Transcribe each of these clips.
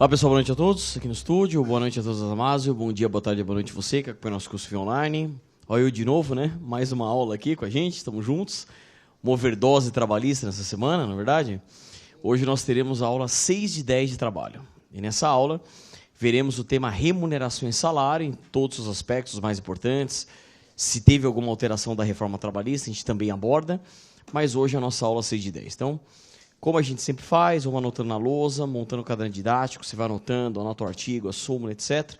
Olá pessoal, boa noite a todos aqui no estúdio, boa noite a todos as Amásio, bom dia, boa tarde, boa noite a você que acompanha nosso curso online. Olha eu de novo, né? Mais uma aula aqui com a gente, estamos juntos. Uma overdose trabalhista nessa semana, não é verdade? Hoje nós teremos a aula 6 de 10 de trabalho. E nessa aula veremos o tema remuneração e salário em todos os aspectos mais importantes. Se teve alguma alteração da reforma trabalhista, a gente também aborda. Mas hoje é a nossa aula 6 de 10. Então, como a gente sempre faz, vamos anotando na lousa, montando o caderno didático, você vai anotando, anota o artigo, a súmula, etc.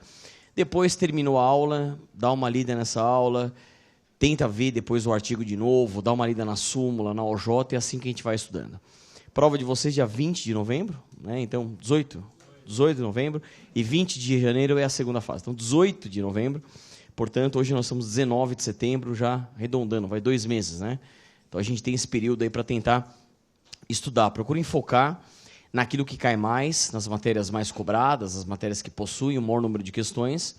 Depois terminou a aula, dá uma lida nessa aula, tenta ver depois o artigo de novo, dá uma lida na súmula, na OJ, é assim que a gente vai estudando. Prova de vocês dia 20 de novembro, né? Então 18 de novembro, e 20 de janeiro é a segunda fase. Então 18 de novembro, portanto, hoje nós estamos 19 de setembro, já arredondando, vai 2 meses, né? Então a gente tem esse período aí para tentar estudar. Procurem focar naquilo que cai mais, nas matérias mais cobradas, as matérias que possuem o maior número de questões.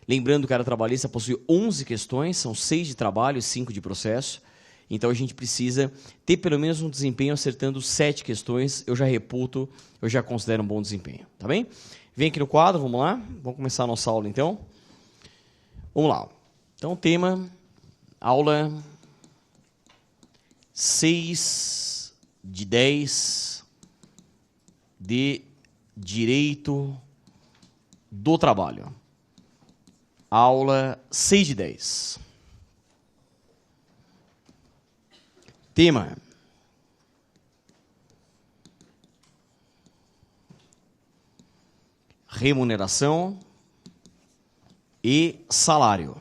Lembrando que a área trabalhista possui 11 questões, são 6 de trabalho e 5 de processo. Então a gente precisa ter pelo menos um desempenho acertando 7 questões. Eu já reputo, eu já considero um bom desempenho. Tá bem? Vem aqui no quadro, vamos lá. Vamos começar a nossa aula então. Vamos lá. Então o tema, aula 6 de 10 de Direito do Trabalho. Aula 6 de 10. Tema: remuneração e salário.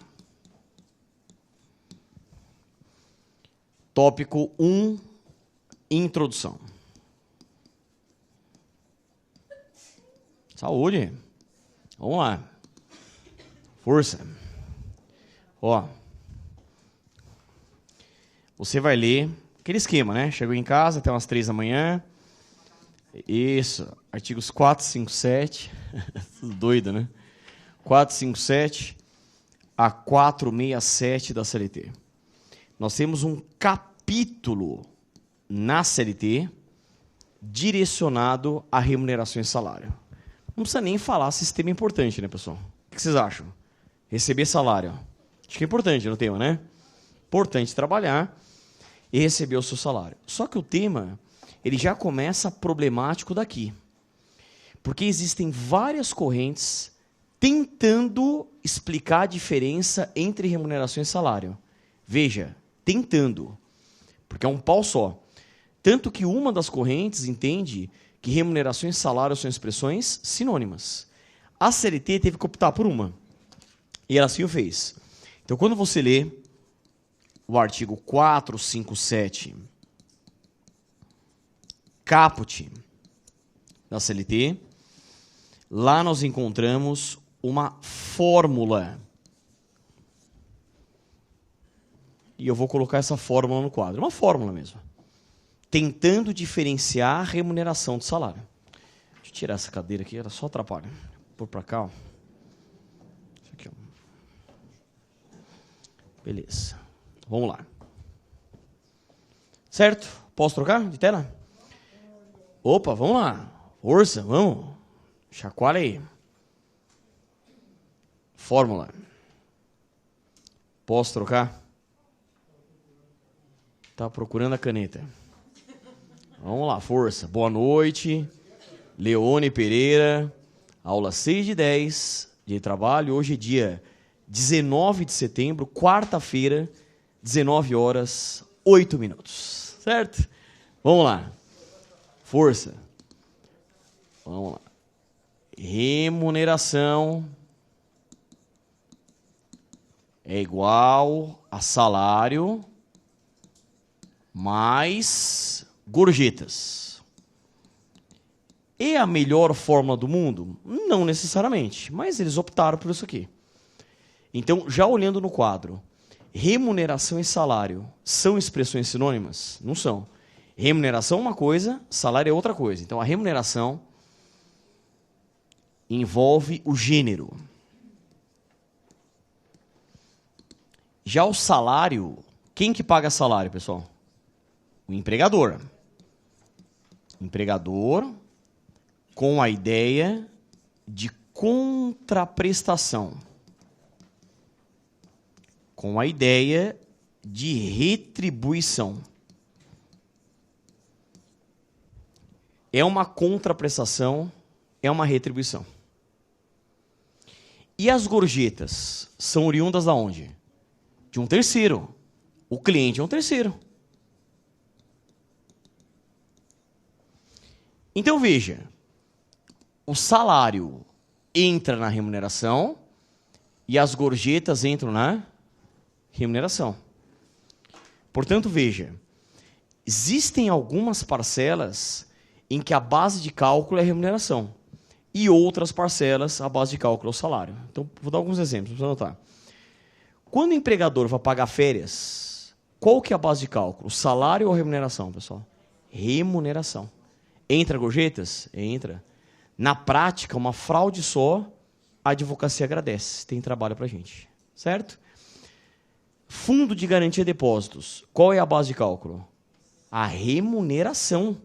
Tópico 1, introdução. Saúde. Vamos lá. Força. Ó. Você vai ler aquele esquema, né? Chegou em casa até umas 3 da manhã. Isso. Artigos 4, 5, 7. Tudo doido, né? 4, 5, 7 a 467 da CLT. Nós temos um capítulo na CLT direcionado à remuneração e salário. Não precisa nem falar se esse tema é importante, né, pessoal? O que vocês acham? Receber salário. Acho que é importante no tema, né? Importante trabalhar e receber o seu salário. Só que o tema, ele já começa problemático daqui. Porque existem várias correntes tentando explicar a diferença entre remuneração e salário. Veja, tentando. Porque é um pau só. Tanto que uma das correntes entende que remuneração e salário são expressões sinônimas. A CLT teve que optar por uma. E ela assim o fez. Então, quando você lê o artigo 457, caput da CLT, lá nós encontramos uma fórmula. E eu vou colocar essa fórmula no quadro. Uma fórmula mesmo. Tentando diferenciar a remuneração do salário. Deixa eu tirar essa cadeira aqui, ela só atrapalha. Vou pôr para cá, ó. Isso aqui, ó. Beleza. Vamos lá. Certo? Posso trocar de tela? Opa, vamos lá. Força, vamos. Chacoalha aí. Fórmula. Posso trocar? Tá procurando a caneta. Vamos lá, força. Boa noite. Leone Pereira. Aula 6 de 10 de trabalho. Hoje é dia 19 de setembro, quarta-feira, 19 horas, 8 minutos. Certo? Vamos lá. Força. Vamos lá. Remuneração é igual a salário mais gorjetas. É a melhor fórmula do mundo? Não necessariamente, mas eles optaram por isso aqui. Então, já olhando no quadro, remuneração e salário são expressões sinônimas? Não são. Remuneração é uma coisa, salário é outra coisa. Então, a remuneração envolve o gênero. Já o salário, quem que paga salário, pessoal? O empregador. Empregador com a ideia de contraprestação, com a ideia de retribuição. É uma contraprestação, é uma retribuição. E as gorjetas são oriundas da onde? De um terceiro. O cliente é um terceiro. Então veja, o salário entra na remuneração e as gorjetas entram na remuneração. Portanto, veja, existem algumas parcelas em que a base de cálculo é a remuneração e outras parcelas a base de cálculo é o salário. Então, vou dar alguns exemplos para você anotar. Quando o empregador vai pagar férias, qual que é a base de cálculo? Salário ou remuneração, pessoal? Remuneração. Entra gorjetas? Entra. Na prática, uma fraude só, a advocacia agradece. Tem trabalho para a gente. Certo? Fundo de garantia de depósitos. Qual é a base de cálculo? A remuneração.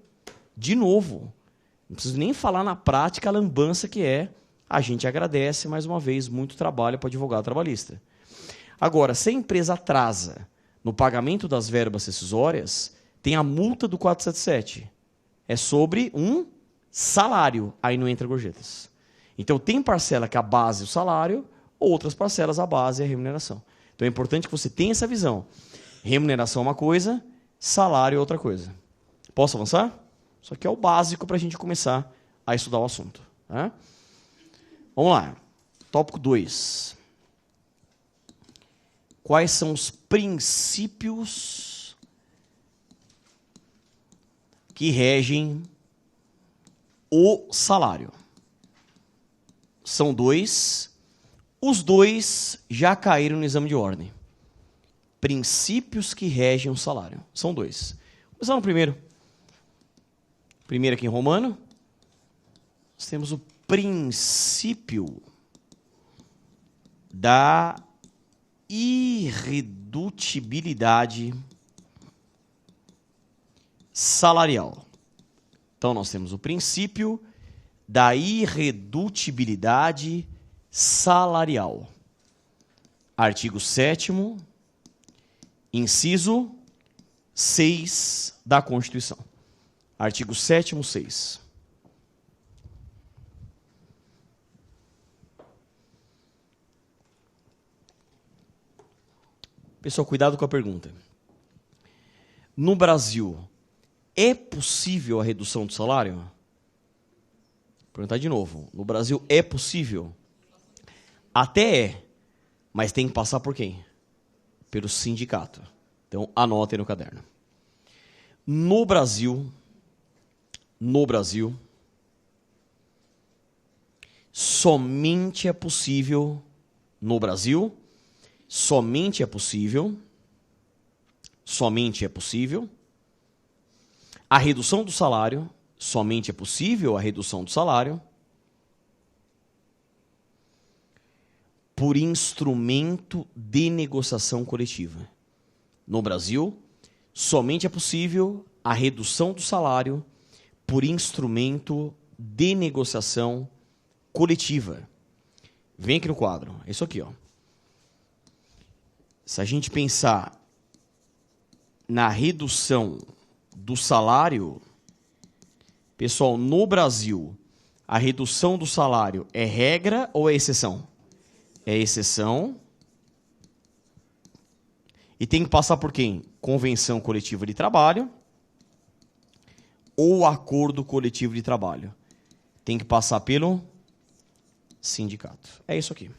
De novo. Não preciso nem falar na prática a lambança que é. A gente agradece, mais uma vez, muito trabalho para o advogado trabalhista. Agora, se a empresa atrasa no pagamento das verbas rescisórias, tem a multa do 477. É sobre um salário. Aí não entra gorjetas. Então, tem parcela que a base é o salário, outras parcelas a base é a remuneração. Então, é importante que você tenha essa visão. Remuneração é uma coisa, salário é outra coisa. Posso avançar? Isso aqui é o básico para a gente começar a estudar o assunto. Tá? Vamos lá. Tópico 2. Quais são os princípios que regem o salário? São 2. Os 2 já caíram no exame de ordem. Princípios que regem o salário. São 2. Vamos lá no primeiro. Primeiro aqui em Romano. Nós temos o princípio da irredutibilidade salarial. Então, nós temos o princípio da irredutibilidade salarial. Artigo 7º, inciso 6 da Constituição. Artigo 7º, 6. Pessoal, cuidado com a pergunta. No Brasil, é possível a redução do salário? Vou perguntar de novo. No Brasil, é possível? Até é, mas tem que passar por quem? Pelo sindicato. Então, anotem no caderno. No Brasil, somente é possível, a redução do salário, somente é possível a redução do salário por instrumento de negociação coletiva. No Brasil, somente é possível a redução do salário por instrumento de negociação coletiva. Vem aqui no quadro, é isso aqui, ó. Se a gente pensar na redução do salário, pessoal, no Brasil, a redução do salário é regra ou é exceção? É exceção. E tem que passar por quem? Convenção coletiva de trabalho ou acordo coletivo de trabalho. Tem que passar pelo sindicato. É isso aqui.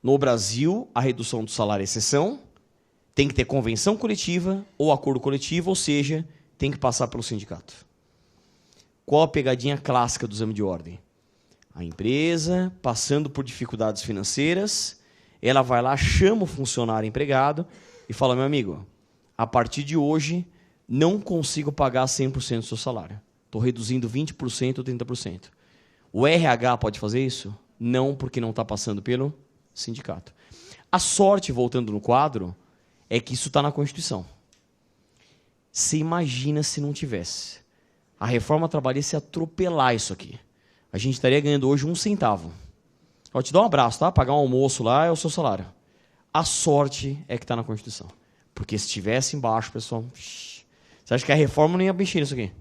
No Brasil, a redução do salário é exceção. Tem que ter convenção coletiva ou acordo coletivo, ou seja, tem que passar pelo sindicato. Qual a pegadinha clássica do exame de ordem? A empresa, passando por dificuldades financeiras, ela vai lá, chama o funcionário empregado e fala, meu amigo, a partir de hoje, não consigo pagar 100% do seu salário. Estou reduzindo 20% ou 30%. O RH pode fazer isso? Não, porque não está passando pelo sindicato. A sorte, voltando no quadro, é que isso está na Constituição. Você imagina se não tivesse. A reforma trabalhista ia atropelar isso aqui. a gente estaria ganhando hoje 1 centavo. Eu te dou um abraço, tá? Pagar um almoço lá é o seu salário. A sorte é que está na Constituição. Porque se estivesse embaixo, pessoal... Você acha que a reforma não ia mexer nisso aqui?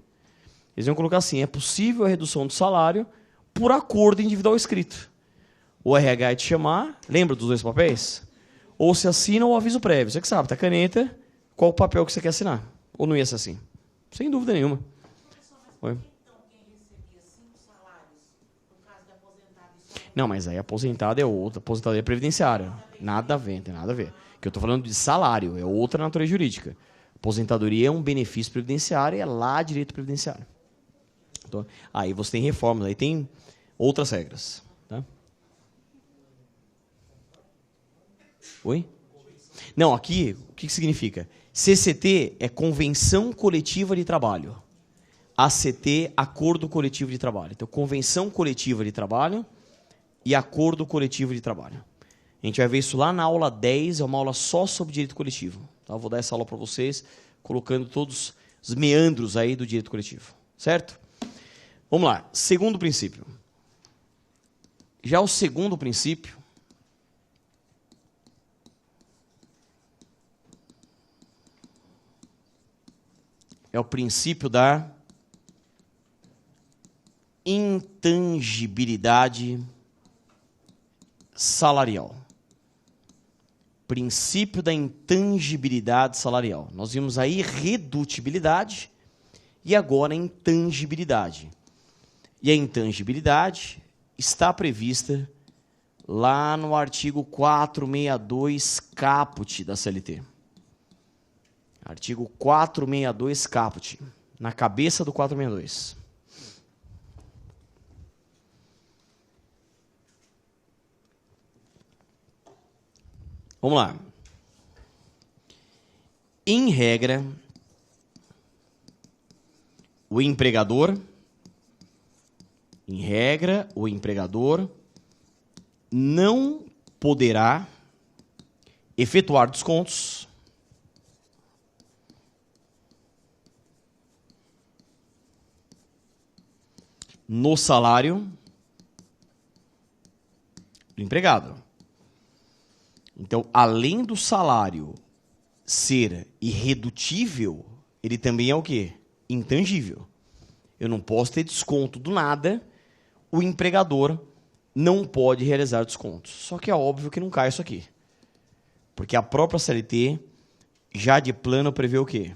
Eles iam colocar assim, é possível a redução do salário por acordo individual escrito. O RH ia te chamar, lembra dos 2 papéis? Ou se assina ou aviso prévio. Você que sabe, tá caneta, qual o papel que você quer assinar? Ou não ia ser assim? Sem dúvida nenhuma. Oi? Não, mas aí aposentado é outra, aposentadoria previdenciária. Nada a ver, não tem nada a ver. O que eu estou falando de salário, é outra natureza jurídica. Aposentadoria é um benefício previdenciário e é lá direito previdenciário. Então, aí você tem reformas, aí tem outras regras. Tá? Oi? Não, aqui, o que significa? CCT é Convenção Coletiva de Trabalho. ACT, Acordo Coletivo de Trabalho. Então, Convenção Coletiva de Trabalho e Acordo Coletivo de Trabalho. A gente vai ver isso lá na aula 10, é uma aula só sobre direito coletivo. Tá? Eu vou dar essa aula para vocês, colocando todos os meandros aí do direito coletivo. Certo? Vamos lá. Segundo princípio. Já o segundo princípio é o princípio da intangibilidade salarial. Princípio da intangibilidade salarial. Nós vimos a irredutibilidade e agora a intangibilidade. E a intangibilidade está prevista lá no artigo 462 caput da CLT. Artigo 462 caput, na cabeça do 462. Vamos lá. Em regra, o empregador não poderá efetuar descontos no salário do empregado. Então, além do salário ser irredutível, ele também é o quê? Intangível. Eu não posso ter desconto do nada, o empregador não pode realizar descontos. Só que é óbvio que não cai isso aqui. Porque a própria CLT, já de plano, prevê o quê?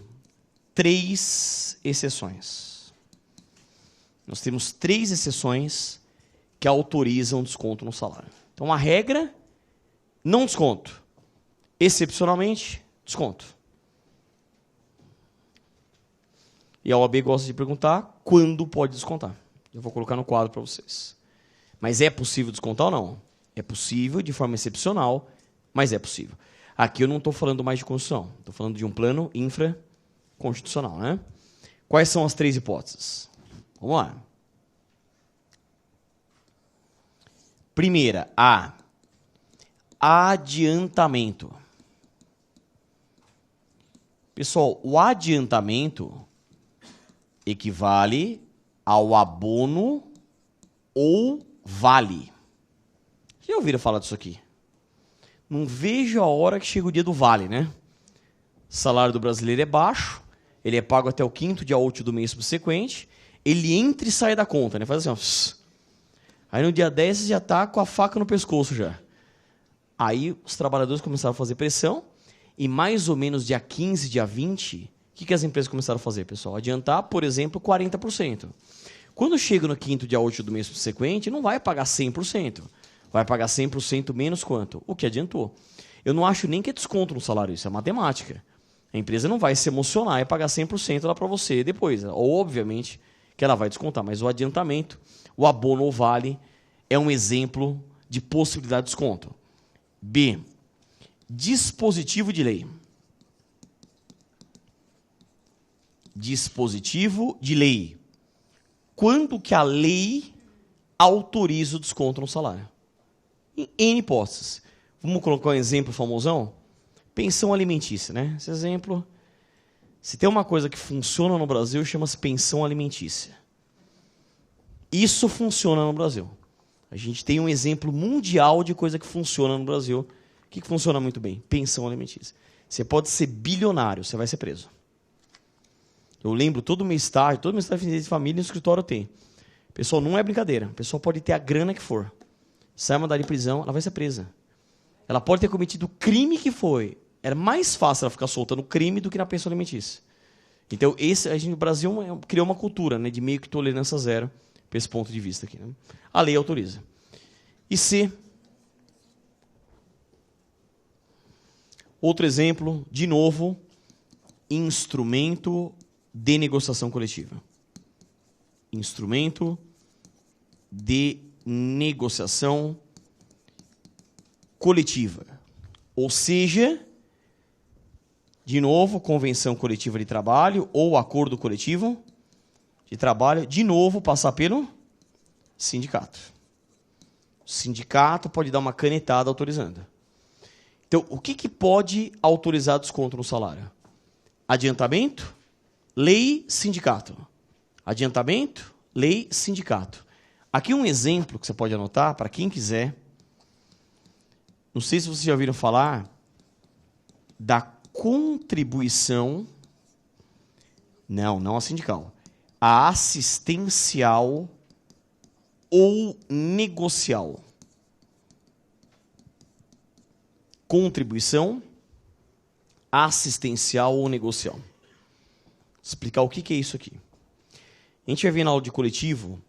3 exceções. Nós temos 3 exceções que autorizam desconto no salário. Então, a regra, não desconto. Excepcionalmente, desconto. E a OAB gosta de perguntar quando pode descontar. Eu vou colocar no quadro para vocês. Mas é possível descontar ou não? É possível de forma excepcional, mas é possível. Aqui eu não estou falando mais de Constituição. Estou falando de um plano infraconstitucional, né? Quais são as 3 hipóteses? Vamos lá. Primeira, A. Adiantamento. Pessoal, o adiantamento equivale ao abono ou vale. Já ouviram falar disso aqui? Não vejo a hora que chega o dia do vale, né? O salário do brasileiro é baixo, ele é pago até o 5º dia útil do mês subsequente, ele entra e sai da conta, né? Faz assim, ó. Aí no dia 10 você já está com a faca no pescoço já. Aí os trabalhadores começaram a fazer pressão e mais ou menos dia 15, dia 20, o que as empresas começaram a fazer, pessoal? Adiantar, por exemplo, 40%. Quando chega no 5º dia útil do mês subsequente, não vai pagar 100%. Vai pagar 100% menos quanto? O que adiantou. Eu não acho nem que é desconto no salário, isso é matemática. A empresa não vai se emocionar e pagar 100% lá para você depois. Obviamente que ela vai descontar, mas o adiantamento, o abono ou vale, é um exemplo de possibilidade de desconto. B. Dispositivo de lei. Dispositivo de lei. Quando que a lei autoriza o desconto no salário? Em N hipóteses. Vamos colocar um exemplo famosão? Pensão alimentícia, né? Esse exemplo, se tem uma coisa que funciona no Brasil, chama-se pensão alimentícia. Isso funciona no Brasil. A gente tem um exemplo mundial de coisa que funciona no Brasil. O que funciona muito bem? Pensão alimentícia. Você pode ser bilionário, você vai ser preso. Eu lembro, todo meu estágio de família no escritório tem. Pessoal, não é brincadeira. A pessoa pode ter a grana que for. Sai mandada de prisão, ela vai ser presa. Ela pode ter cometido o crime que foi. Era mais fácil ela ficar solta no crime do que na pensão alimentícia. Então, a gente no Brasil criou uma cultura, né, de meio que tolerância zero, para esse ponto de vista aqui. Né? A lei autoriza. E C. Outro exemplo, de novo, instrumento de negociação coletiva. Instrumento de negociação coletiva. Ou seja, de novo, convenção coletiva de trabalho ou acordo coletivo de trabalho, de novo, passar pelo sindicato. O sindicato pode dar uma canetada autorizando. Então, o que pode autorizar desconto no salário? Adiantamento, lei, sindicato. Adiantamento, lei, sindicato. Aqui um exemplo que você pode anotar, para quem quiser. Não sei se vocês já ouviram falar da contribuição, não a sindical, a assistencial ou negocial. Contribuição, assistencial ou negocial. Vou explicar o que é isso aqui. A gente vai ver na aula de coletivo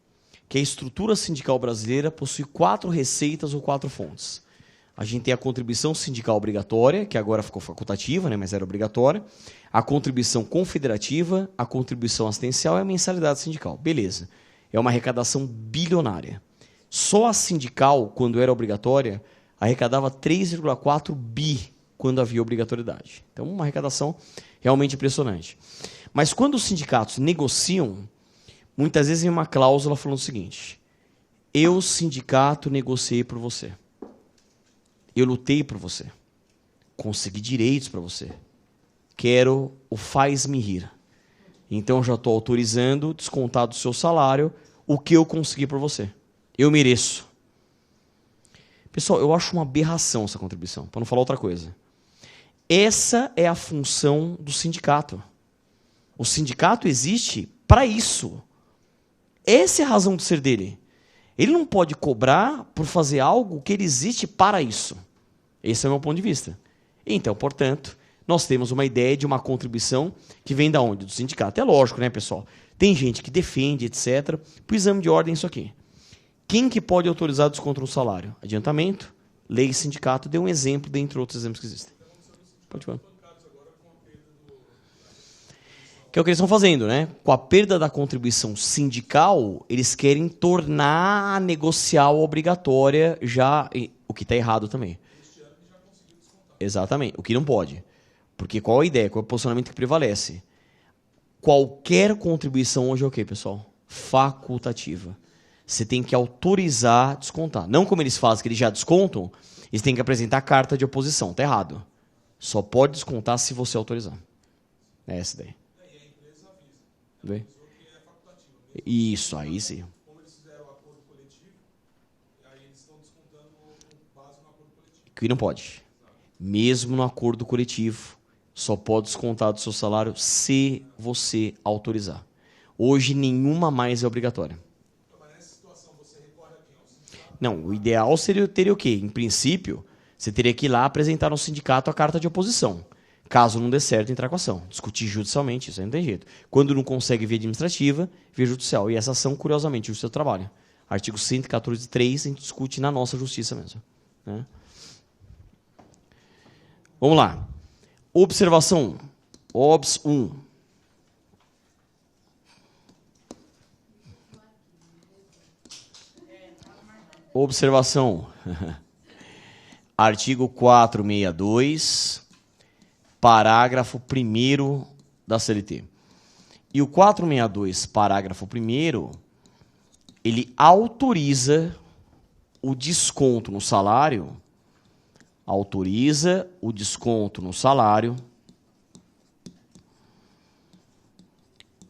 que a estrutura sindical brasileira possui 4 receitas ou 4 fontes. A gente tem a contribuição sindical obrigatória, que agora ficou facultativa, né, mas era obrigatória. A contribuição confederativa, a contribuição assistencial e a mensalidade sindical. Beleza. É uma arrecadação bilionária. Só a sindical, quando era obrigatória, arrecadava 3,4 bi quando havia obrigatoriedade. Então, uma arrecadação realmente impressionante. Mas quando os sindicatos negociam, muitas vezes vem uma cláusula falando o seguinte: eu, sindicato, negociei por você. Eu lutei por você. Consegui direitos para você. Quero o faz-me rir. Então, eu já estou autorizando, descontar do seu salário, o que eu consegui por você. Eu mereço. Pessoal, eu acho uma aberração essa contribuição, para não falar outra coisa. Essa é a função do sindicato. O sindicato existe para isso. Essa é a razão de ser dele. Ele não pode cobrar por fazer algo que ele existe para isso. Esse é o meu ponto de vista. Então, portanto, nós temos uma ideia de uma contribuição que vem da onde? Do sindicato. É lógico, né, pessoal? Tem gente que defende, etc. Para o exame de ordem, isso aqui. Quem que pode autorizar desconto no salário? Adiantamento, lei e sindicato. Dê um exemplo dentre outros exemplos que existem. Pode falar. Que é o que eles estão fazendo, né? Com a perda da contribuição sindical, eles querem tornar a negocial obrigatória já, o que está errado também. Exatamente, o que não pode. Porque qual a ideia? Qual é o posicionamento que prevalece? Qualquer contribuição hoje é o quê, pessoal? Facultativa. Você tem que autorizar descontar. Não como eles fazem, que eles já descontam, eles têm que apresentar a carta de oposição. Está errado. Só pode descontar se você autorizar. É essa ideia. Vê? Isso, aí sim. Como eles fizeram o acordo coletivo, aí eles estão descontando com base no acordo coletivo. Que não pode. Mesmo no acordo coletivo, só pode descontar do seu salário se você autorizar. Hoje, nenhuma mais é obrigatória. Mas nessa situação, você recorre a quem? Ao sindicato? Não, o ideal teria o quê? Em princípio, você teria que ir lá apresentar no sindicato a carta de oposição. Caso não dê certo, entrar com a ação. Discutir judicialmente, isso aí não tem jeito. Quando não consegue via administrativa, via judicial. E essa ação, curiosamente, Justiça do Trabalho. Artigo 114.3, a gente discute na nossa justiça mesmo. Né? Vamos lá. Observação 1. Obs 1. Observação. Artigo 462. Parágrafo 1º da CLT. E o 462, parágrafo 1º, ele autoriza o desconto no salário,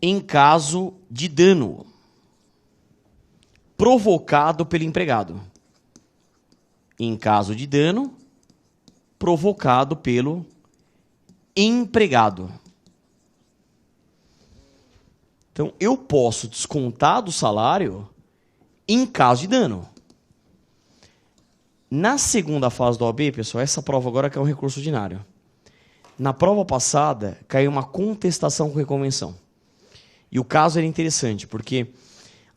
em caso de dano. provocado pelo empregado. Em caso de dano, provocado pelo empregado. Então, eu posso descontar do salário em caso de dano. Na segunda fase da OAB, pessoal, essa prova agora caiu um recurso ordinário. Na prova passada, caiu uma contestação com reconvenção. E o caso era interessante, porque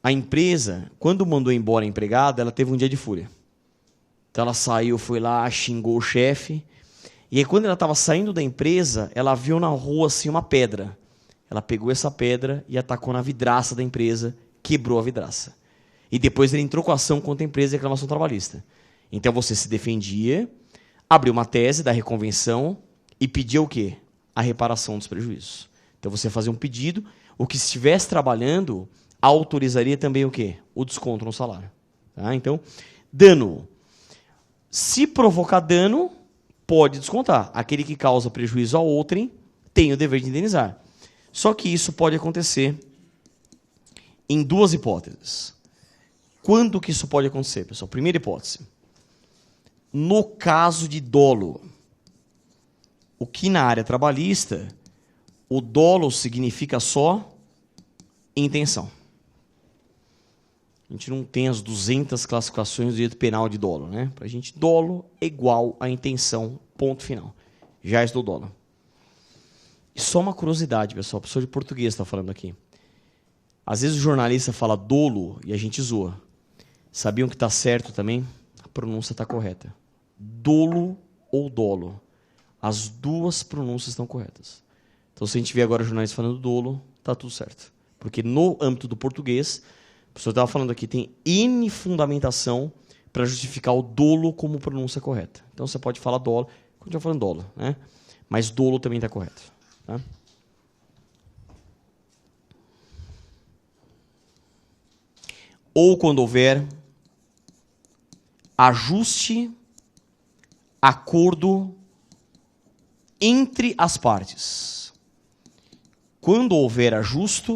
a empresa, quando mandou embora a empregada, ela teve um dia de fúria. Então ela saiu, foi lá, xingou o chefe. E aí quando ela estava saindo da empresa, ela viu na rua assim uma pedra. Ela pegou essa pedra e atacou na vidraça da empresa, quebrou a vidraça. E depois ele entrou com ação contra a empresa de reclamação trabalhista. Então você se defendia, abriu uma tese da reconvenção e pedia o quê? A reparação dos prejuízos. Então você fazia um pedido, o que estivesse trabalhando autorizaria também o quê? O desconto no salário. Tá? Então, dano. Se provocar dano, pode descontar. Aquele que causa prejuízo a outrem tem o dever de indenizar. Só que isso pode acontecer em duas hipóteses. Quando que isso pode acontecer, pessoal? Primeira hipótese. No caso de dolo. O que na área trabalhista, o dolo significa só intenção. A gente não tem as 200 classificações do direito penal de dolo, né? Para a gente, dolo é igual a intenção, ponto final. Já estou dolo. E só uma curiosidade, pessoal, a professor de português está falando aqui. Às vezes o jornalista fala dolo e a gente zoa. Sabiam que está certo também? A pronúncia está correta. Dolo ou dolo. As duas pronúncias estão corretas. Então, se a gente vê agora jornalistas falando dolo, está tudo certo. Porque no âmbito do português, o professor estava falando aqui, tem N fundamentação para justificar o dolo como pronúncia correta. Então, você pode falar dolo, quando eu falando dolo, né? Mas dolo também está correto. Tá? Ou quando houver ajuste, acordo entre as partes. Quando houver ajuste,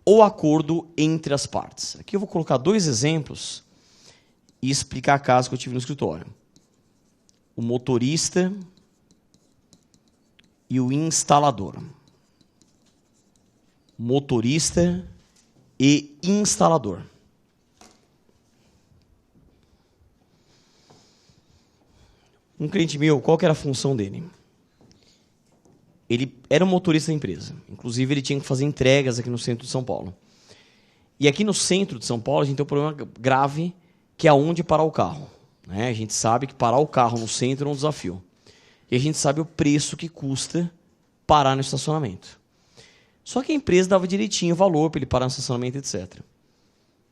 ou acordo entre as partes. Aqui eu vou colocar 2 exemplos e explicar casos que eu tive no escritório. O motorista e o instalador. Motorista e instalador. Um cliente meu, qual que era a função dele? Ele era um motorista da empresa. Inclusive, ele tinha que fazer entregas aqui no centro de São Paulo. E aqui no centro de São Paulo, a gente tem um problema grave, que é onde parar o carro. Né? A gente sabe que parar o carro no centro é um desafio. E a gente sabe o preço que custa parar no estacionamento. Só que a empresa dava direitinho o valor para ele parar no estacionamento, etc. O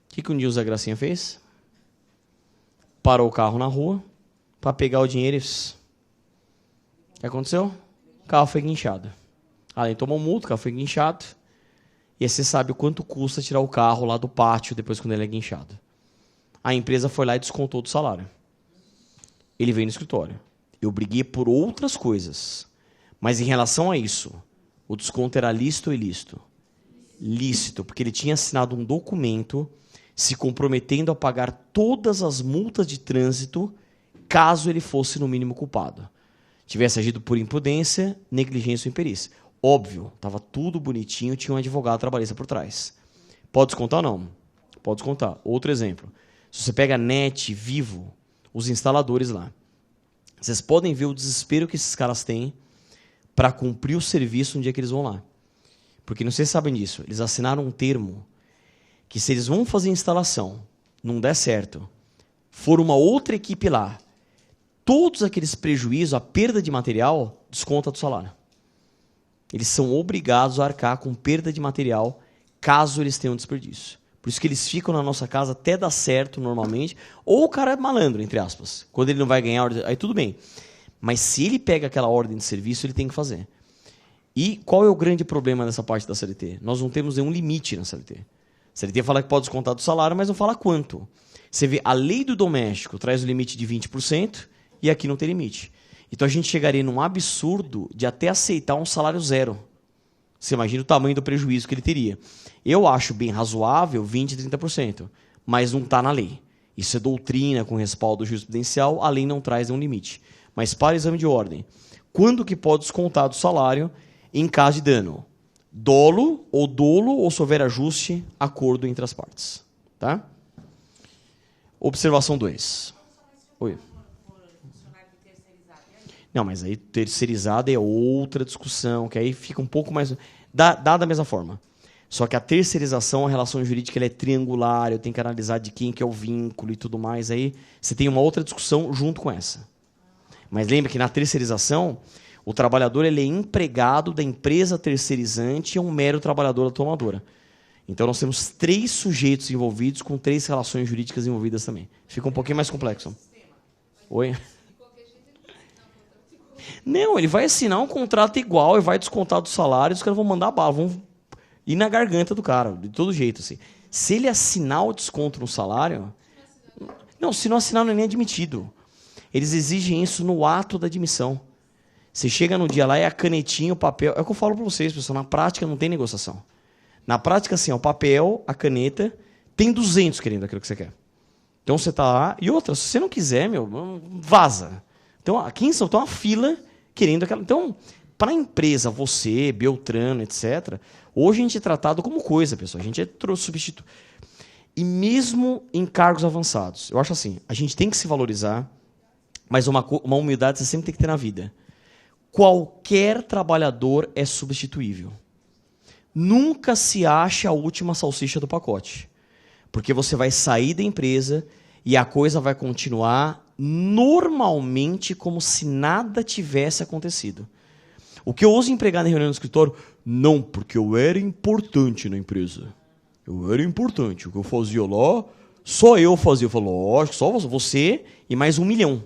que o Nilson da Gracinha fez? Parou o carro na rua, para pegar o dinheiro e... O que aconteceu? O carro foi guinchado. Além tomou multa, o carro foi guinchado. E aí você sabe o quanto custa tirar o carro lá do pátio depois quando ele é guinchado. A empresa foi lá e descontou do salário. Ele veio no escritório. Eu briguei por outras coisas. Mas em relação a isso, o desconto era lícito ou ilícito? Lícito, porque ele tinha assinado um documento se comprometendo a pagar todas as multas de trânsito caso ele fosse no mínimo culpado. Tivesse agido por imprudência, negligência ou imperícia. Óbvio, estava tudo bonitinho, tinha um advogado trabalhista por trás. Pode descontar ou não? Pode descontar. Outro exemplo. Se você pega a NET, Vivo, os instaladores lá, vocês podem ver o desespero que esses caras têm para cumprir o serviço no dia que eles vão lá. Porque não sei se sabem disso, eles assinaram um termo que se eles vão fazer a instalação, não der certo, for uma outra equipe lá, todos aqueles prejuízos, a perda de material, desconta do salário. Eles são obrigados a arcar com perda de material caso eles tenham desperdício. Por isso que eles ficam na nossa casa até dar certo normalmente, ou o cara é malandro, entre aspas. Quando ele não vai ganhar, aí tudo bem. Mas se ele pega aquela ordem de serviço, ele tem que fazer. E qual é o grande problema dessa parte da CLT? Nós não temos nenhum limite na CLT. A CLT fala que pode descontar do salário, mas não fala quanto. Você vê, a lei do doméstico traz o limite de 20% e aqui não tem limite. Então a gente chegaria num absurdo de até aceitar um salário zero. Você imagina o tamanho do prejuízo que ele teria. Eu acho bem razoável 20%, 30%, mas não está na lei. Isso é doutrina com respaldo jurisprudencial, a lei não traz nenhum limite. Mas para o exame de ordem, quando que pode descontar do salário em caso de dano? Dolo, ou se houver ajuste, acordo entre as partes. Tá? Observação 2. Oi. Não, mas aí terceirizado é outra discussão, que aí fica um pouco mais... Dá da mesma forma. Só que a terceirização, a relação jurídica, ela é triangular, eu tenho que analisar de quem que é o vínculo e tudo mais. Aí você tem uma outra discussão junto com essa. Mas lembra que na terceirização, o trabalhador ele é empregado da empresa terceirizante e é um mero trabalhador da tomadora. Então nós temos 3 sujeitos envolvidos com 3 relações jurídicas envolvidas também. Fica um pouquinho mais complexo. Oi? Não, ele vai assinar um contrato igual e vai descontar do salário, os caras vão mandar bala, vão ir na garganta do cara, de todo jeito. Assim. Se ele assinar o desconto no salário... Não, se não assinar não é nem admitido. Eles exigem isso no ato da admissão. Você chega no dia lá, é a canetinha, o papel... É o que eu falo para vocês, pessoal, na prática não tem negociação. Na prática, assim, o papel, a caneta, tem 200 querendo aquilo que você quer. Então você tá lá, e outra, se você não quiser, vaza. Então aqui em São Paulo tem uma fila querendo aquela... Então, para a empresa, você, Beltrano, etc., hoje a gente é tratado como coisa, pessoal. A gente é substituto. E mesmo em cargos avançados, eu acho assim, a gente tem que se valorizar, mas uma humildade você sempre tem que ter na vida. Qualquer trabalhador é substituível. Nunca se acha a última salsicha do pacote. Porque você vai sair da empresa e a coisa vai continuar normalmente como se nada tivesse acontecido. O que eu ouso empregar na reunião do escritório? Não, porque eu era importante na empresa. Eu era importante. O que eu fazia lá, só eu fazia. Eu falo, lógico, só você e mais 1 milhão.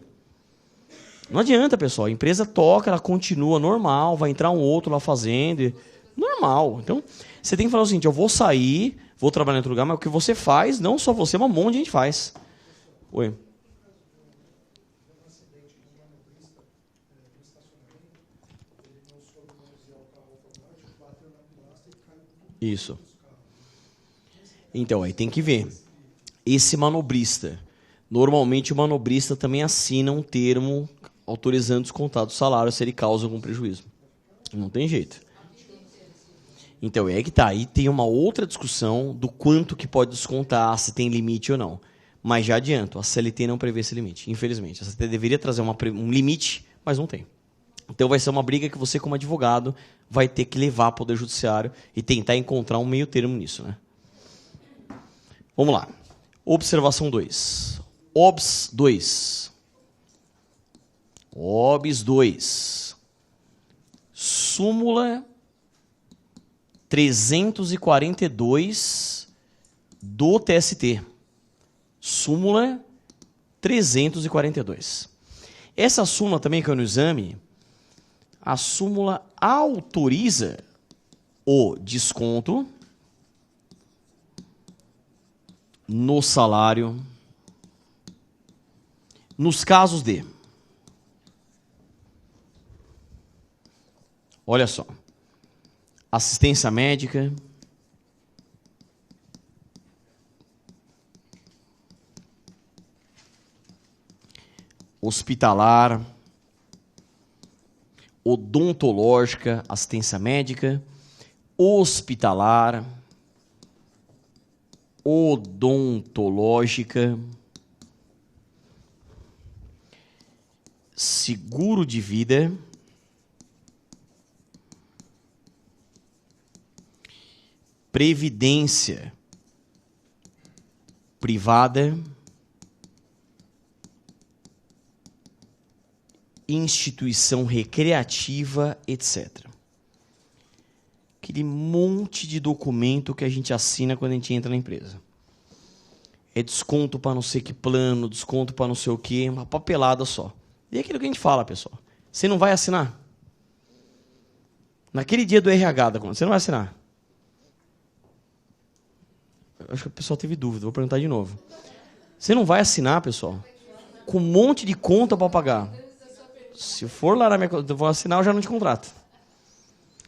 Não adianta, pessoal. A empresa toca, ela continua normal, vai entrar um outro lá fazendo. Normal. Então, você tem que falar o seguinte, eu vou sair, vou trabalhar em outro lugar, mas o que você faz, não só você, mas um monte de gente faz. Oi. Isso. Então, aí tem que ver. Esse manobrista. Normalmente o manobrista também assina um termo autorizando descontar do salário se ele causa algum prejuízo. Não tem jeito. Então, é que tá. Aí tem uma outra discussão do quanto que pode descontar, se tem limite ou não. Mas já adianto, a CLT não prevê esse limite, infelizmente. A CLT deveria trazer um limite, mas não tem. Então vai ser uma briga que você, como advogado, vai ter que levar ao Poder Judiciário e tentar encontrar um meio termo nisso. Né? Vamos lá. Observação 2. OBS 2. OBS 2. Súmula 342 do TST. Súmula 342. Essa súmula também que é no exame, a súmula autoriza o desconto no salário nos casos de... Olha só. Assistência médica, hospitalar, odontológica, assistência médica, hospitalar, odontológica, seguro de vida, previdência privada, instituição recreativa, etc. Aquele monte de documento que a gente assina quando a gente entra na empresa. É desconto para não sei que plano, desconto para não sei o que, uma papelada só. E é aquilo que a gente fala, pessoal. Você não vai assinar? Naquele dia do RH, você não vai assinar? Acho que o pessoal teve dúvida, vou perguntar de novo. Você não vai assinar, pessoal? Com um monte de conta para pagar. Se for lá na minha conta, eu vou assinar, eu já não te contrato.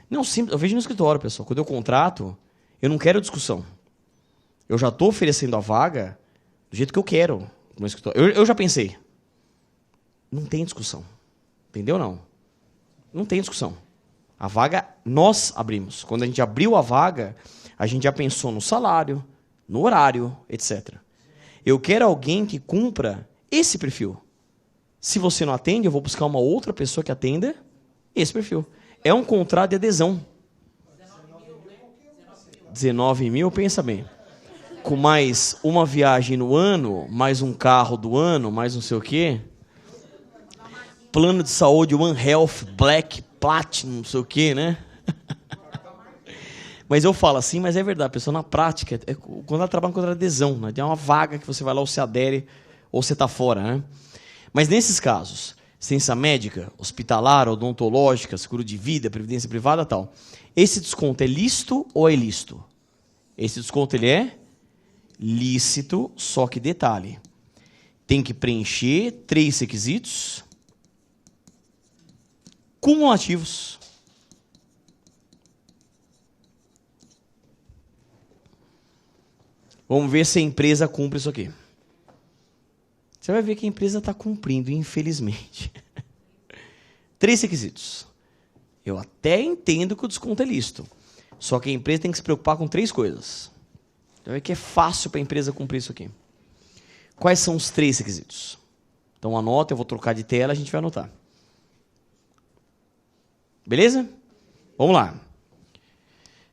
Não, eu vejo no escritório, pessoal. Quando eu contrato, eu não quero discussão. Eu já estou oferecendo a vaga do jeito que eu quero no escritório. Eu já pensei. Não tem discussão. Entendeu, não? Não tem discussão. A vaga, nós abrimos. Quando a gente abriu a vaga, a gente já pensou no salário, no horário, etc. Eu quero alguém que cumpra esse perfil. Se você não atende, eu vou buscar uma outra pessoa que atenda esse perfil. É um contrato de adesão. 19 mil, pensa bem. Com mais uma viagem no ano, mais um carro do ano, mais não sei o quê. Plano de saúde, One Health, Black, Platinum, não sei o quê, né? Mas eu falo assim, mas é verdade, a pessoa na prática, quando ela trabalha com contrato de adesão, né? Tem uma vaga que você vai lá ou se adere ou você está fora, né? Mas nesses casos, ciência médica, hospitalar, odontológica, seguro de vida, previdência privada, tal. Esse desconto é lícito ou é ilícito? Esse desconto ele é lícito, só que detalhe. Tem que preencher 3 requisitos cumulativos. Vamos ver se a empresa cumpre isso aqui. Você vai ver que a empresa está cumprindo, infelizmente. 3 requisitos. Eu até entendo que o desconto é lícito. Só que a empresa tem que se preocupar com 3 coisas. Você vai ver que é fácil para a empresa cumprir isso aqui. Quais são os 3 requisitos? Então anota, eu vou trocar de tela, a gente vai anotar. Beleza? Vamos lá.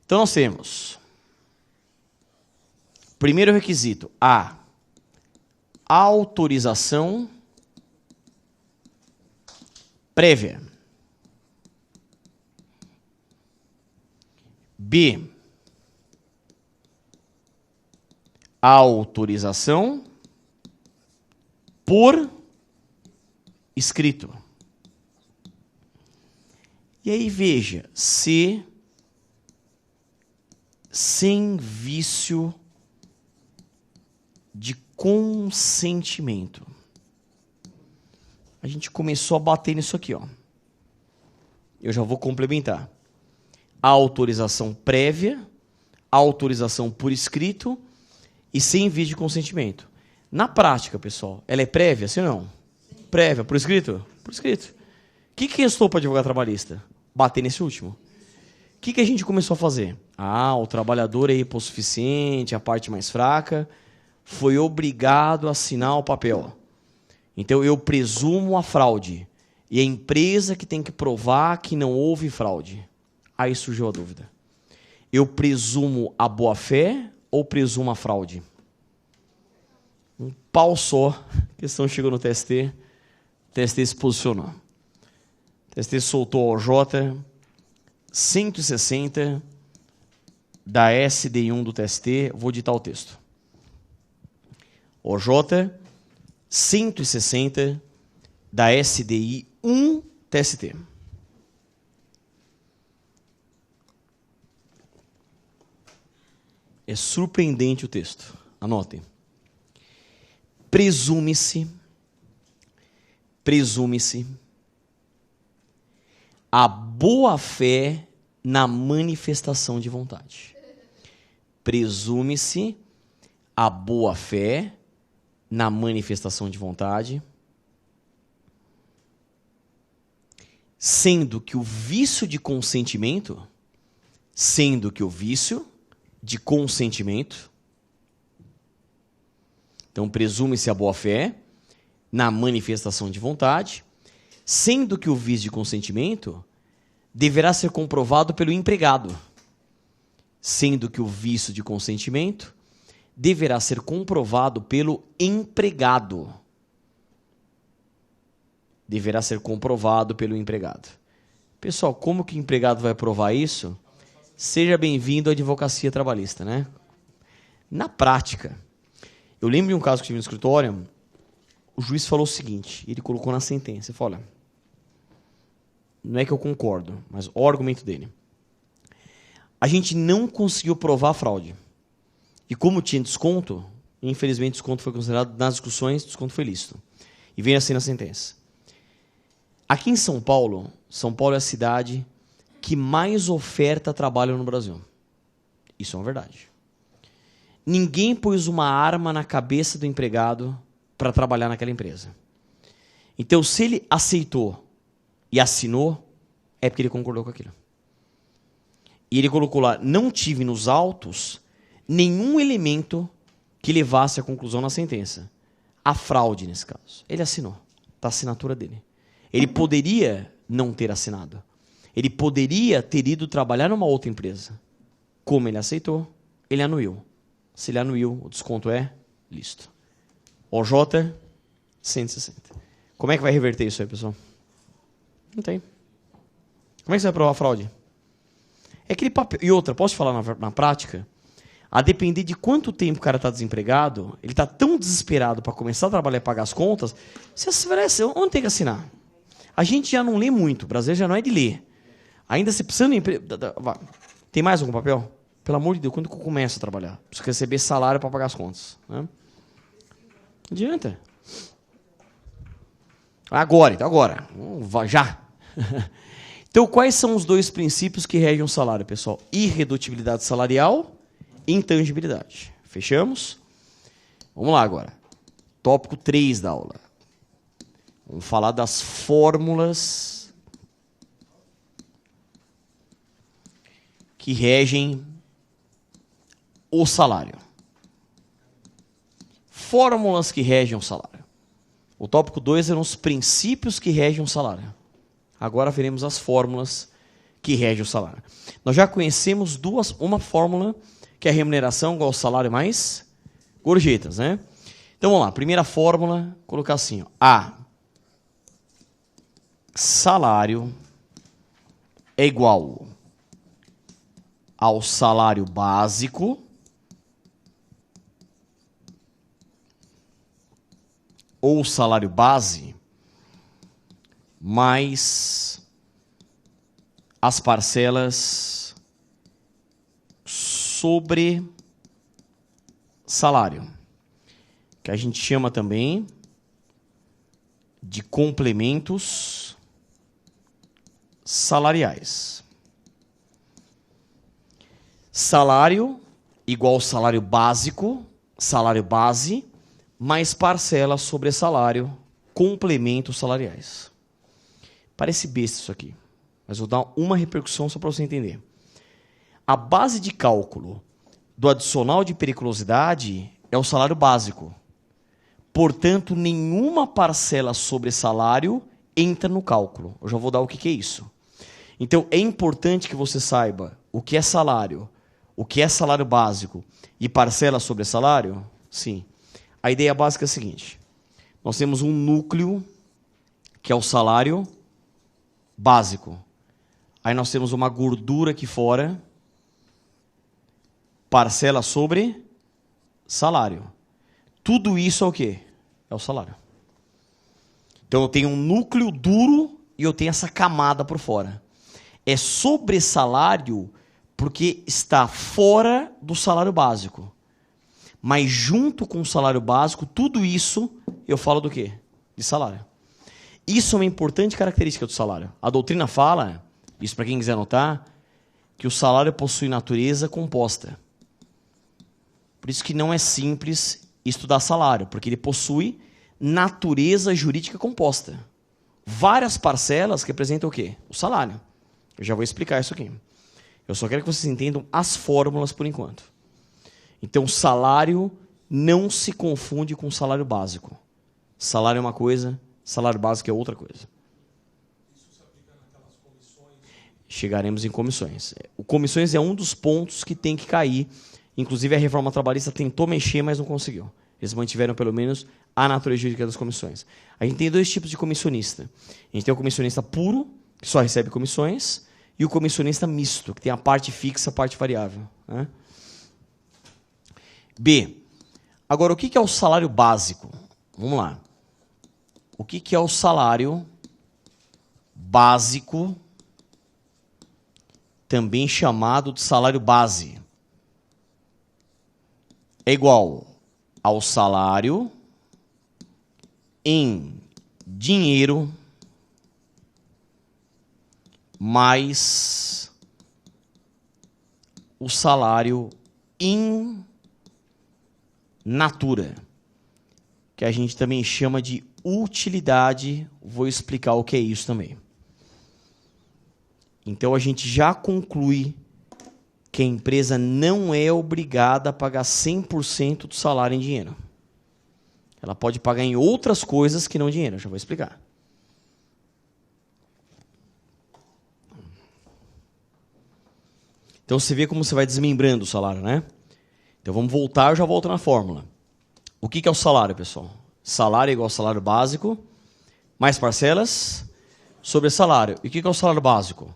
Então nós temos... Primeiro requisito, A. Autorização prévia. B. Autorização por escrito. E aí veja, C. Sem vício de consentimento. A gente começou a bater nisso aqui, ó. Eu já vou complementar. Autorização prévia, autorização por escrito e sem vício de consentimento. Na prática, pessoal, ela é prévia, sim ou não? Sim. Prévia, por escrito? Por escrito. O que restou para advogado trabalhista? Bater nesse último. O que a gente começou a fazer? O trabalhador é hipossuficiente, a parte mais fraca, foi obrigado a assinar o papel. Então, eu presumo a fraude. E a empresa que tem que provar que não houve fraude. Aí surgiu a dúvida. Eu presumo a boa-fé ou presumo a fraude? Um pau só. A questão chegou no TST. O TST se posicionou. O TST soltou o OJ 160 da SD1 do TST. Vou ditar o texto. OJ 160 da SDI 1 TST. É surpreendente o texto. Anotem. Presume-se a boa-fé na manifestação de vontade. Presume-se a boa-fé na manifestação de vontade, sendo que o vício de consentimento, então presume-se a boa-fé na manifestação de vontade, sendo que o vício de consentimento deverá ser comprovado pelo empregado, sendo que o vício de consentimento deverá ser comprovado pelo empregado. Deverá ser comprovado pelo empregado. Pessoal, como que o empregado vai provar isso? Seja bem-vindo à advocacia trabalhista, né? Na prática, eu lembro de um caso que tive no escritório, o juiz falou o seguinte, ele colocou na sentença, ele falou, olha, não é que eu concordo, mas o argumento dele. A gente não conseguiu provar a fraude. E como tinha desconto, infelizmente o desconto foi considerado, nas discussões, o desconto foi lícito. E vem assim na sentença. Aqui em São Paulo é a cidade que mais oferta trabalho no Brasil. Isso é uma verdade. Ninguém pôs uma arma na cabeça do empregado para trabalhar naquela empresa. Então, se ele aceitou e assinou, é porque ele concordou com aquilo. E ele colocou lá, não tive nos autos nenhum elemento que levasse à conclusão na sentença. A fraude, nesse caso. Ele assinou. Está a assinatura dele. Ele poderia não ter assinado. Ele poderia ter ido trabalhar numa outra empresa. Como ele aceitou, ele anuiu. Se ele anuiu, o desconto é listo. OJ, 160. Como é que vai reverter isso aí, pessoal? Não tem. Como é que você vai provar a fraude? É aquele papel. E outra, posso te falar na prática? A depender de quanto tempo o cara está desempregado, ele está tão desesperado para começar a trabalhar e pagar as contas, você oferece, onde tem que assinar? A gente já não lê muito, o brasileiro já não é de ler. Ainda se precisando de emprego. Tem mais algum papel? Pelo amor de Deus, quando que eu começo a trabalhar? Preciso receber salário para pagar as contas. Né? Não adianta. Agora, então agora. Já. Então, quais são os dois princípios que regem o salário, pessoal? Irredutibilidade salarial e intangibilidade. Fechamos? Vamos lá agora. Tópico 3 da aula. Vamos falar das fórmulas que regem o salário. Fórmulas que regem o salário. O tópico 2 eram os princípios que regem o salário. Agora veremos as fórmulas que regem o salário. Nós já conhecemos uma fórmula que é a remuneração igual ao salário mais gorjetas, né? Então vamos lá, primeira fórmula, colocar assim, ó, A salário é igual ao salário básico ou salário base mais as parcelas sobre salário, que a gente chama também de complementos salariais. Salário igual ao salário básico, salário base, mais parcela sobre salário, complementos salariais. Parece besta isso aqui, mas vou dar uma repercussão só para você entender. A base de cálculo do adicional de periculosidade é o salário básico. Portanto, nenhuma parcela sobre salário entra no cálculo. Eu já vou dar o que é isso. Então, é importante que você saiba o que é salário, o que é salário básico e parcela sobre salário. Sim. A ideia básica é a seguinte. Nós temos um núcleo, que é o salário básico. Aí nós temos uma gordura aqui fora, parcela sobre salário. Tudo isso é o quê? É o salário. Então eu tenho um núcleo duro e eu tenho essa camada por fora. É sobre salário porque está fora do salário básico. Mas junto com o salário básico, tudo isso eu falo do quê? De salário. Isso é uma importante característica do salário. A doutrina fala, isso para quem quiser anotar, que o salário possui natureza composta. Por isso que não é simples estudar salário, porque ele possui natureza jurídica composta. Várias parcelas que representam o quê? O salário. Eu já vou explicar isso aqui. Eu só quero que vocês entendam as fórmulas por enquanto. Então, salário não se confunde com salário básico. Salário é uma coisa, salário básico é outra coisa. Isso se aplica naquelas comissões? Chegaremos em comissões. O comissões é um dos pontos que tem que cair. Inclusive, a reforma trabalhista tentou mexer, mas não conseguiu. Eles mantiveram, pelo menos, a natureza jurídica das comissões. A gente tem dois tipos de comissionista. A gente tem o comissionista puro, que só recebe comissões, e o comissionista misto, que tem a parte fixa e a parte variável. Né? B. Agora, o que é o salário básico? Vamos lá. O que é o salário básico, também chamado de salário base? É igual ao salário em dinheiro mais o salário in natura, que a gente também chama de utilidade. Vou explicar o que é isso também. Então, a gente já conclui que a empresa não é obrigada a pagar 100% do salário em dinheiro. Ela pode pagar em outras coisas que não dinheiro. Eu já vou explicar. Então, você vê como você vai desmembrando o salário, né? Então, vamos voltar, eu já volto na fórmula. O que é o salário, pessoal? Salário é igual ao salário básico, mais parcelas sobre salário. E o que é o salário básico?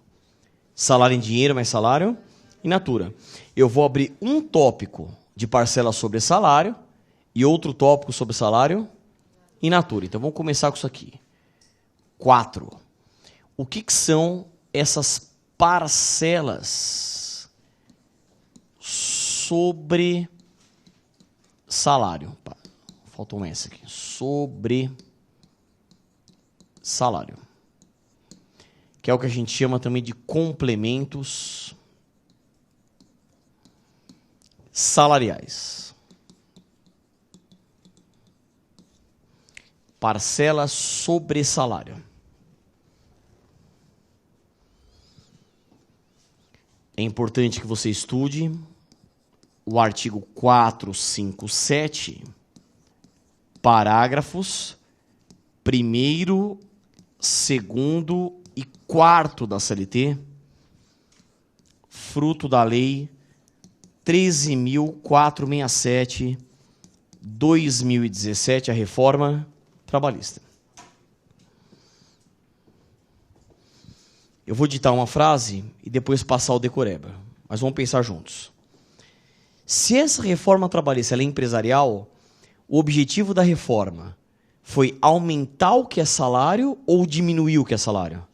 Salário em dinheiro mais salário in natura. Eu vou abrir um tópico de parcela sobre salário e outro tópico sobre salário in natura. Então, vamos começar com isso aqui. 4. O que são essas parcelas sobre salário? Faltou um S aqui. Sobre salário. Que é o que a gente chama também de complementos salariais. Parcela sobre salário. É importante que você estude o artigo 457, parágrafos 1º, 2º e 4º da CLT, fruto da lei 13.467, 2017, a reforma trabalhista. Eu vou ditar uma frase e depois passar o decoreba, mas vamos pensar juntos. Se essa reforma trabalhista ela é empresarial, o objetivo da reforma foi aumentar o que é salário ou diminuir o que é salário?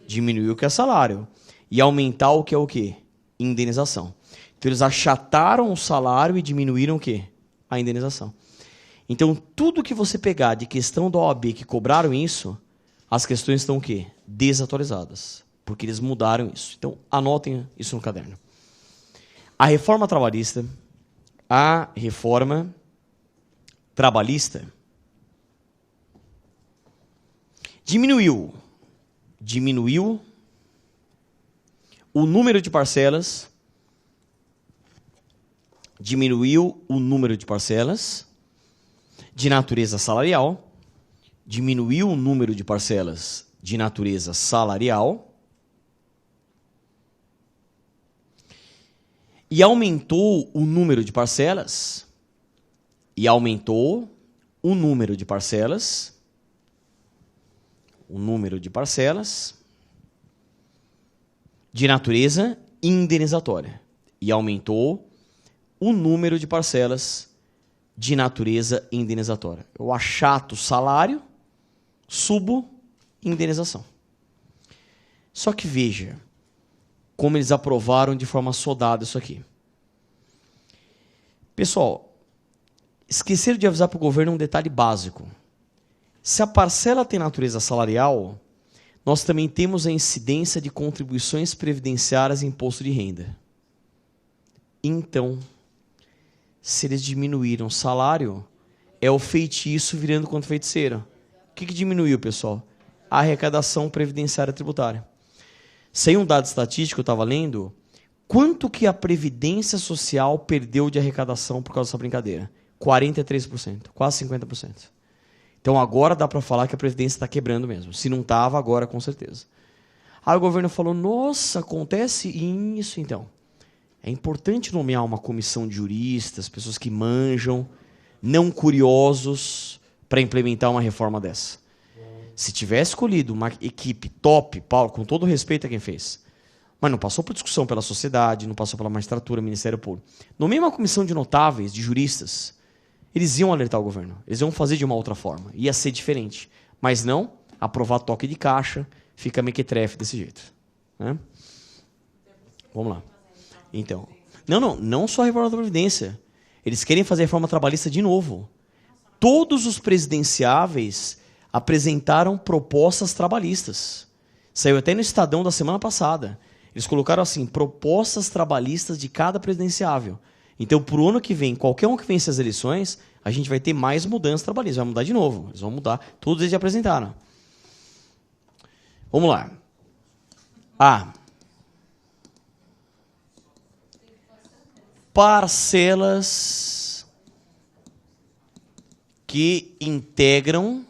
Diminuir o que é salário. E aumentar o que é o quê? Indenização. Então, eles achataram o salário e diminuíram o quê? A indenização. Então, tudo que você pegar de questão da OAB que cobraram isso, as questões estão o quê? Desatualizadas. Porque eles mudaram isso. Então, anotem isso no caderno. A reforma trabalhista diminuiu o número de parcelas, de natureza salarial, diminuiu o número de parcelas de natureza salarial e aumentou o número de parcelas de natureza indenizatória e aumentou o número de parcelas de natureza indenizatória. Eu achato salário, subo indenização. Só que veja como eles aprovaram de forma sodada isso aqui. Pessoal, esqueceram de avisar para o governo um detalhe básico. Se a parcela tem natureza salarial, nós também temos a incidência de contribuições previdenciárias e imposto de renda. Então, se eles diminuíram o salário, é o feitiço virando contra feiticeiro. O que diminuiu, pessoal? A arrecadação previdenciária tributária. Sem um dado estatístico, eu estava lendo, quanto que a Previdência Social perdeu de arrecadação por causa dessa brincadeira? 43%, quase 50%. Então agora dá para falar que a Previdência está quebrando mesmo. Se não estava, agora com certeza. Aí o governo falou, nossa, acontece isso então. É importante nomear uma comissão de juristas, pessoas que manjam, não curiosos, para implementar uma reforma dessa. Se tivesse escolhido uma equipe top, Paulo, com todo respeito a quem fez, mas não passou por discussão pela sociedade, não passou pela magistratura, Ministério Público, nomeia uma comissão de notáveis, de juristas, eles iam alertar o governo, eles iam fazer de uma outra forma, ia ser diferente. Mas não, aprovar toque de caixa, fica mequetrefe desse jeito. Né? Vamos lá. Então, não só a reforma da Previdência. Eles querem fazer a reforma trabalhista de novo. Todos os presidenciáveis apresentaram propostas trabalhistas. Saiu até no Estadão da semana passada. Eles colocaram assim, propostas trabalhistas de cada presidenciável. Então, por ano que vem, qualquer um que vence as eleições, a gente vai ter mais mudanças trabalhistas. Vai mudar de novo. Eles vão mudar. Todos eles já apresentaram. Vamos lá. Parcelas que integram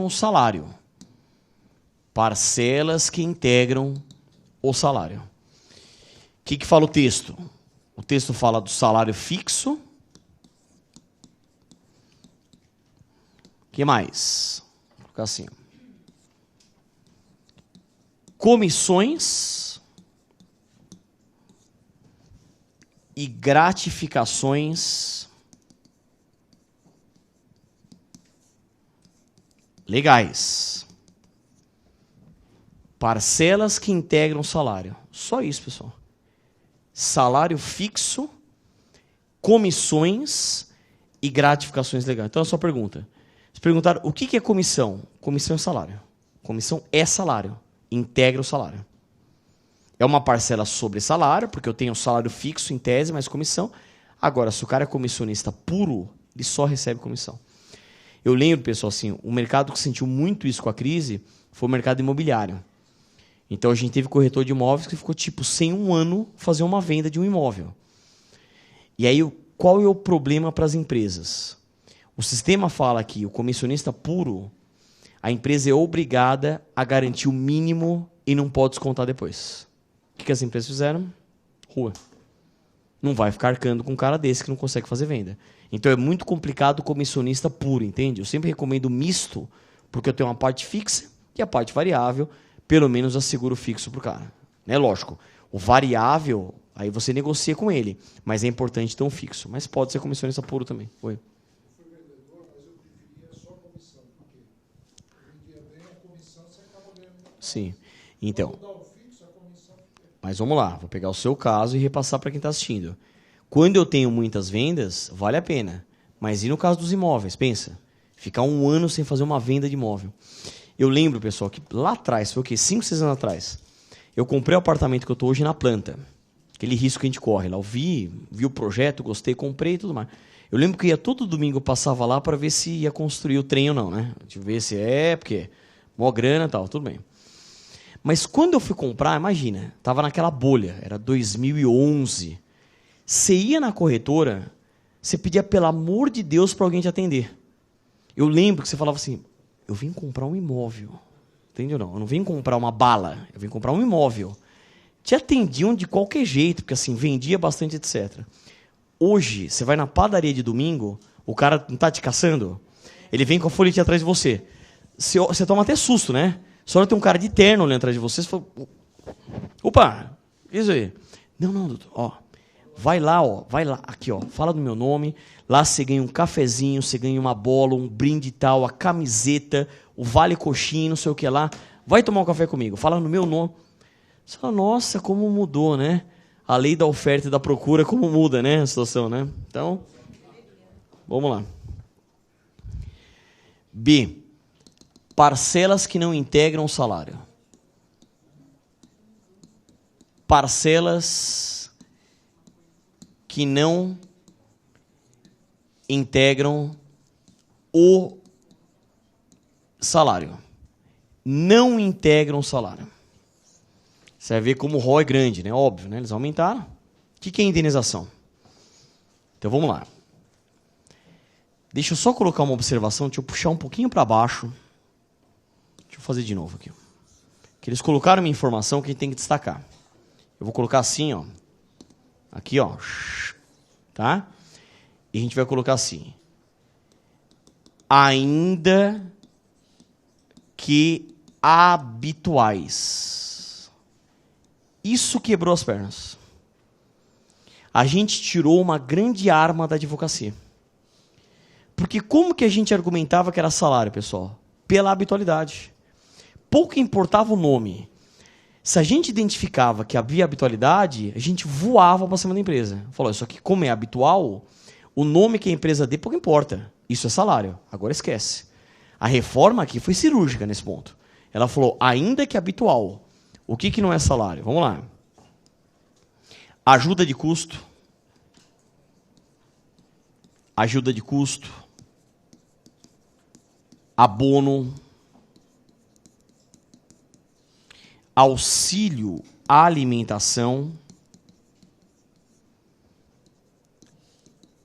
o salário. Parcelas que integram o salário. O que fala o texto? O texto fala do salário fixo. O que mais? Vou colocar assim. Comissões e gratificações legais. Parcelas que integram o salário. Só isso, pessoal. Salário fixo, comissões e gratificações legais. Então, é só pergunta. Se perguntaram, o que é comissão? Comissão é salário. Comissão é salário. Integra o salário. É uma parcela sobre salário, porque eu tenho salário fixo em tese, mais comissão. Agora, se o cara é comissionista puro, ele só recebe comissão. Eu lembro, pessoal, assim, o mercado que sentiu muito isso com a crise foi o mercado imobiliário. Então, a gente teve corretor de imóveis que ficou, sem um ano fazer uma venda de um imóvel. E aí, qual é o problema para as empresas? O sistema fala que o comissionista puro, a empresa é obrigada a garantir o mínimo e não pode descontar depois. O que as empresas fizeram? Rua. Não vai ficar arcando com um cara desse que não consegue fazer venda. Então, é muito complicado o comissionista puro, entende? Eu sempre recomendo misto, porque eu tenho uma parte fixa e a parte variável, pelo menos asseguro fixo para o cara. Né? Lógico, o variável, aí você negocia com ele, mas é importante ter um fixo. Mas pode ser comissionista puro também. Oi. Eu fui vendedor, mas eu preferia só comissão, porque eu vendia bem a comissão, você acaba ganhando. Sim, então. Quando dá o fixo, a comissão fica. Mas vamos lá, vou pegar o seu caso e repassar para quem está assistindo. Quando eu tenho muitas vendas, vale a pena. Mas e no caso dos imóveis? Pensa, ficar um ano sem fazer uma venda de imóvel. Eu lembro, pessoal, que lá atrás, foi o quê? 5, 6 anos atrás, eu comprei o apartamento que eu estou hoje na planta. Aquele risco que a gente corre lá. Eu vi o projeto, gostei, comprei e tudo mais. Eu lembro que ia todo domingo, eu passava lá para ver se ia construir o trem ou não, né? Deixa eu ver se porque mó grana e tal, tudo bem. Mas quando eu fui comprar, imagina, estava naquela bolha, era 2011. Você ia na corretora, você pedia pelo amor de Deus para alguém te atender. Eu lembro que você falava assim, eu vim comprar um imóvel. Entendeu? Não, eu não vim comprar uma bala, eu vim comprar um imóvel. Te atendiam de qualquer jeito, porque assim, vendia bastante, etc. Hoje, você vai na padaria de domingo, o cara não está te caçando, ele vem com a folhetinha atrás de você. Você toma até susto, né? Só tem um cara de terno olhando atrás de você, você fala, opa, isso aí. Não, doutor, ó. Vai lá, aqui, ó, fala do meu nome, lá você ganha um cafezinho, você ganha uma bola, um brinde e tal, a camiseta, o vale coxinha, não sei o que lá, vai tomar um café comigo, fala no meu nome. Você fala, nossa, como mudou, né? A lei da oferta e da procura, como muda, né, a situação, né? Então, vamos lá. B, parcelas que não integram o salário. Parcelas que não integram o salário. Não integram o salário. Você vai ver como o ROI é grande, né? Óbvio, né? Eles aumentaram. O que é indenização? Então, vamos lá. Deixa eu só colocar uma observação, deixa eu puxar um pouquinho para baixo. Deixa eu fazer de novo aqui. Que eles colocaram uma informação que a gente tem que destacar. Eu vou colocar assim, ó. Aqui, ó. Tá? E a gente vai colocar assim. Ainda que habituais. Isso quebrou as pernas. A gente tirou uma grande arma da advocacia. Porque como que a gente argumentava que era salário, pessoal? Pela habitualidade. Pouco importava o nome. Se a gente identificava que havia habitualidade, a gente voava para cima da empresa. Falou, isso aqui como é habitual, o nome que a empresa dê pouco importa. Isso é salário. Agora esquece. A reforma aqui foi cirúrgica nesse ponto. Ela falou, ainda que habitual. O que não é salário? Vamos lá. Ajuda de custo. Ajuda de custo. Abono. Auxílio à alimentação.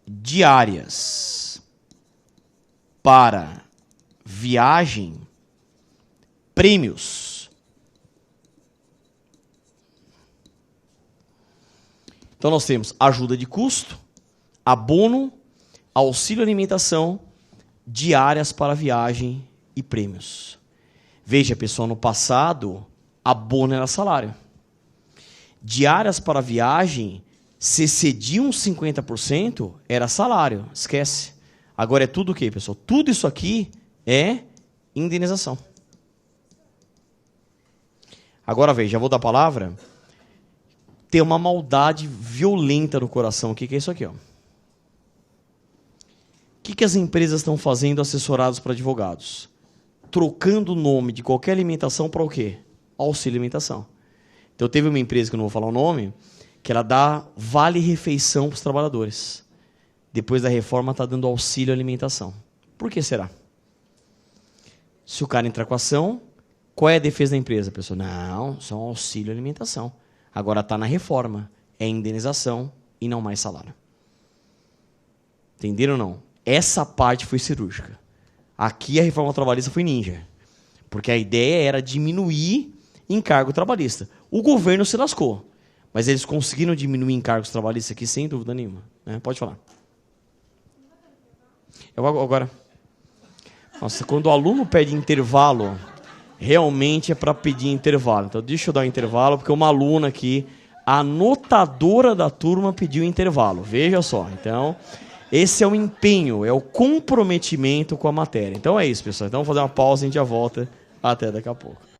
Diárias para viagem, prêmios. Então nós temos ajuda de custo, abono, auxílio alimentação, diárias para viagem e prêmios. Veja, pessoal, no passado, abono era salário. Diárias para viagem, se excediam 50%, era salário. Esquece. Agora é tudo o quê, pessoal? Tudo isso aqui é indenização. Agora veja, já vou dar a palavra. Tem uma maldade violenta no coração. O que é isso aqui? Ó? O que as empresas estão fazendo assessorados para advogados? Trocando o nome de qualquer alimentação para o quê? Auxílio alimentação. Então teve uma empresa, que eu não vou falar o nome, que ela dá vale-refeição para os trabalhadores. Depois da reforma está dando auxílio alimentação. Por que será? Se o cara entrar com ação, qual é a defesa da empresa, pessoal? Não, só um auxílio alimentação. Agora está na reforma. É indenização e não mais salário. Entenderam ou não? Essa parte foi cirúrgica. Aqui a reforma trabalhista foi ninja. Porque a ideia era diminuir encargo trabalhista. O governo se lascou. Mas eles conseguiram diminuir encargos trabalhistas aqui sem dúvida nenhuma. Né? Pode falar. Eu agora. Nossa, quando o aluno pede intervalo, realmente é para pedir intervalo. Então deixa eu dar um intervalo, porque uma aluna aqui, a anotadora da turma, pediu intervalo. Veja só. Então, esse é o empenho, é o comprometimento com a matéria. Então é isso, pessoal. Então vamos fazer uma pausa e a gente já volta até daqui a pouco.